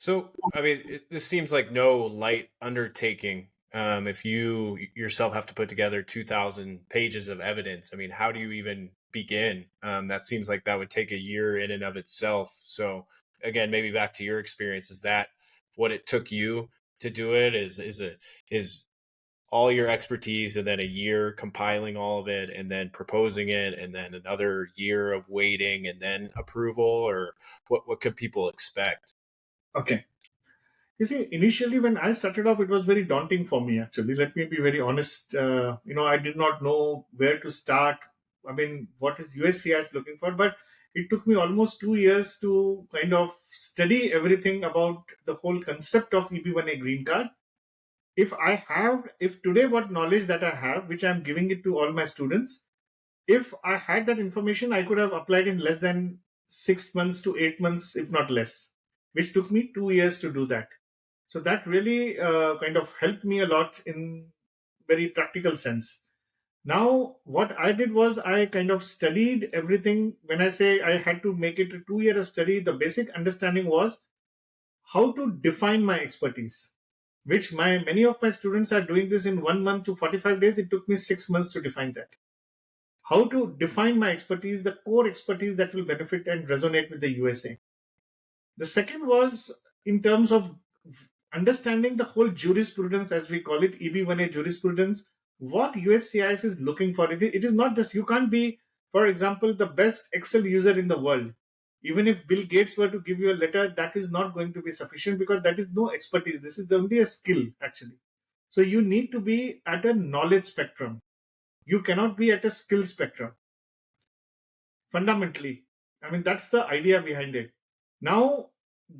So, I mean, this seems like no light undertaking. If you yourself have to put together 2,000 pages of evidence, I mean, how do you even begin? That seems like that would take a year in and of itself. So, again, maybe back to your experience, is that what it took you to do it? Is all your expertise and then a year compiling all of it and then proposing it and then another year of waiting and then approval, or what could people expect? Okay. You see, initially when I started off, it was very daunting for me, actually. Let me be very honest. I did not know where to start. I mean, what is USCIS looking for? But it took me almost 2 years to kind of study everything about the whole concept of EB1A green card. If today what knowledge that I have, which I'm giving it to all my students, if I had that information, I could have applied in less than 6 months to 8 months, if not less, which took me 2 years to do that. So that really kind of helped me a lot in very practical sense. Now, what I did was I kind of studied everything. When I say I had to make it a 2 year of study, the basic understanding was how to define my expertise, which my many of my students are doing this in 1 month to 45 days. It took me 6 months to define that. How to define my expertise, the core expertise that will benefit and resonate with the USA. The second was in terms of understanding the whole jurisprudence, as we call it, EB1A jurisprudence, what USCIS is looking for. It is not just, you can't be, for example, the best Excel user in the world. Even if Bill Gates were to give you a letter, that is not going to be sufficient because that is no expertise. This is only a skill, actually. So you need to be at a knowledge spectrum. You cannot be at a skill spectrum. Fundamentally, I mean, that's the idea behind it. Now,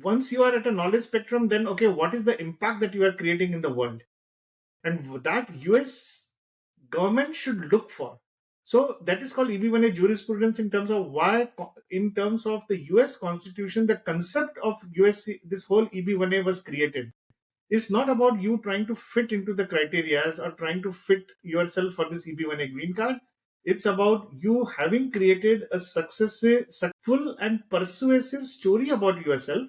once you are at a knowledge spectrum, then okay, what is the impact that you are creating in the world, and that US government should look for. So that is called EB1A jurisprudence. In terms of why, in terms of the US constitution, the concept of US, this whole EB1A was created. It's not about you trying to fit into the criterias or trying to fit yourself for this EB1A green card. It's about you having created a successful and persuasive story about yourself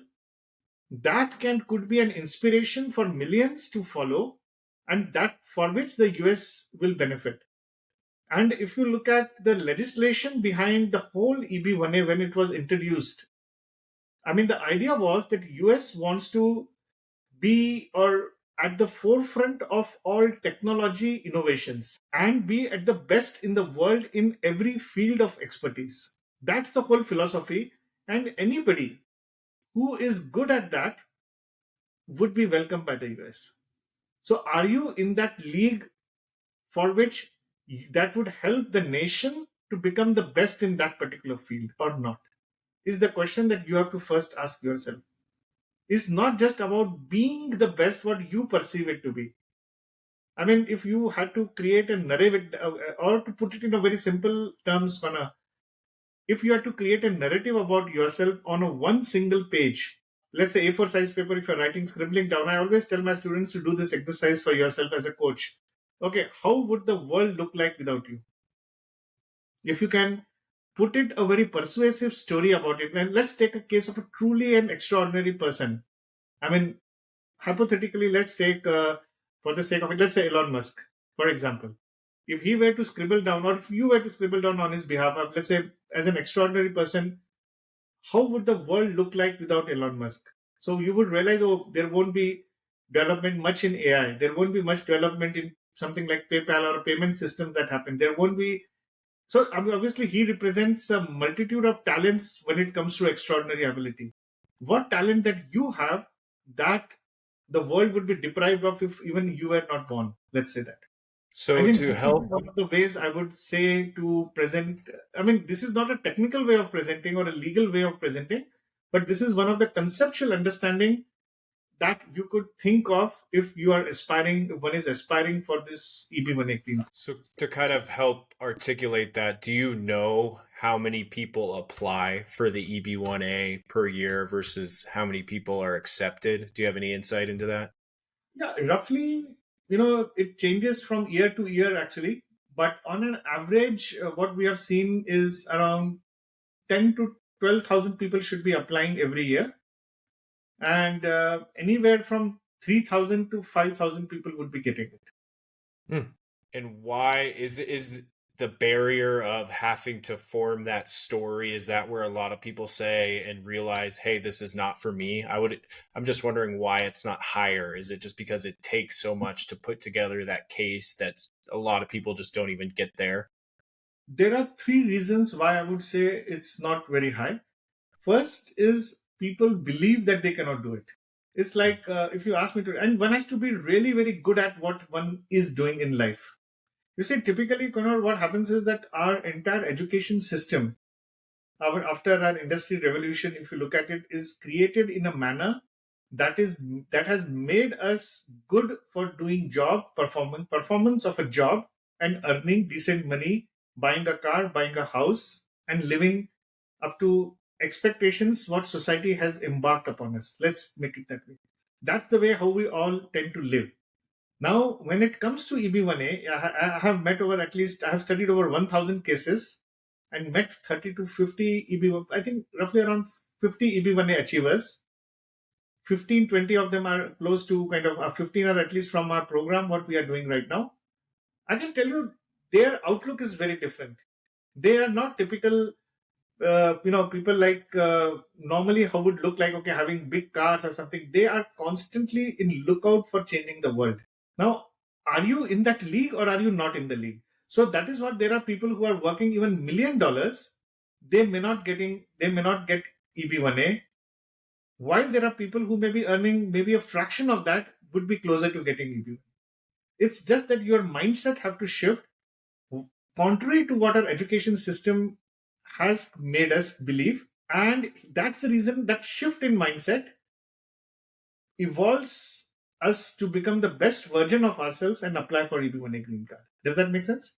that can could be an inspiration for millions to follow, and that for which the US will benefit. And if you look at the legislation behind the whole EB1A when it was introduced, I mean, the idea was that US wants to be or at the forefront of all technology innovations and be at the best in the world in every field of expertise. That's the whole philosophy, and anybody who is good at that would be welcomed by the US. So are you in that league for which that would help the nation to become the best in that particular field or not, is the question that you have to first ask yourself. It's not just about being the best what you perceive it to be. I mean, if you had to create a narrative, or to put it in a very simple terms, if you had to create a narrative about yourself on a one single page, let's say A4 size paper, if you're writing, scribbling down, I always tell my students to do this exercise for yourself as a coach. Okay, how would the world look like without you? If you can put it a very persuasive story about it, and let's take a case of a truly an extraordinary person. I mean, hypothetically, let's take, for the sake of it, let's say Elon Musk, for example. If he were to scribble down, or if you were to scribble down on his behalf, let's say as an extraordinary person, how would the world look like without Elon Musk? So you would realize, oh, there won't be development much in AI. There won't be much development in something like PayPal or payment systems that happen. There won't be. So obviously, he represents a multitude of talents when it comes to extraordinary ability. What talent that you have that the world would be deprived of if even you were not born? Let's say that. I So think to this is help, one of the ways I would say to present. I mean, this is not a technical way of presenting or a legal way of presenting, but this is one of the conceptual understanding that you could think of if you are aspiring, one is aspiring for this EB1A clean. so to kind of help articulate that, do you know how many people apply for the EB1A per year versus how many people are accepted? Do you have any insight into that? Yeah, roughly, it changes from year to year actually, but on an average, what we have seen is around 10 to 12,000 people should be applying every year. and anywhere from 3,000 to 5,000 people would be getting it. Hmm. And why is the barrier of having to form that story, is that where a lot of people say and realize, hey, this is not for me? I'm just wondering why it's not higher. Is it just because it takes so much to put together that case that's a lot of people just don't even get there? There are three reasons why I would say it's not very high. First is people believe that they cannot do it. It's like if you ask me to, and one has to be really very good at what one is doing in life. You see, typically, Connor, what happens is that our entire education system, after our industry revolution, if you look at it, is created in a manner that is that has made us good for doing job performance of a job and earning decent money, buying a car, buying a house, and living up to expectations what society has embarked upon us. Let's make it that way. That's the way how we all tend to live. Now, when it comes to EB1A, I have met over at least, I have studied over 1,000 cases and met 30 to 50 EB1, I think roughly around 50 EB1A achievers. 15, 20 of them are close to kind of, 15 are at least from our program, what we are doing right now. I can tell you their outlook is very different. They are not typical people like normally how would look like, okay, having big cars or something. They are constantly in lookout for changing the world. Now, are you in that league or are you not in the league? So that is what there are people who are working even $1 million. They may not get EB1A, while there are people who may be earning maybe a fraction of that would be closer to getting EB1A. It's just that your mindset have to shift contrary to what our education system has made us believe. And that's the reason that shift in mindset evolves us to become the best version of ourselves and apply for EB1A green card. Does that make sense?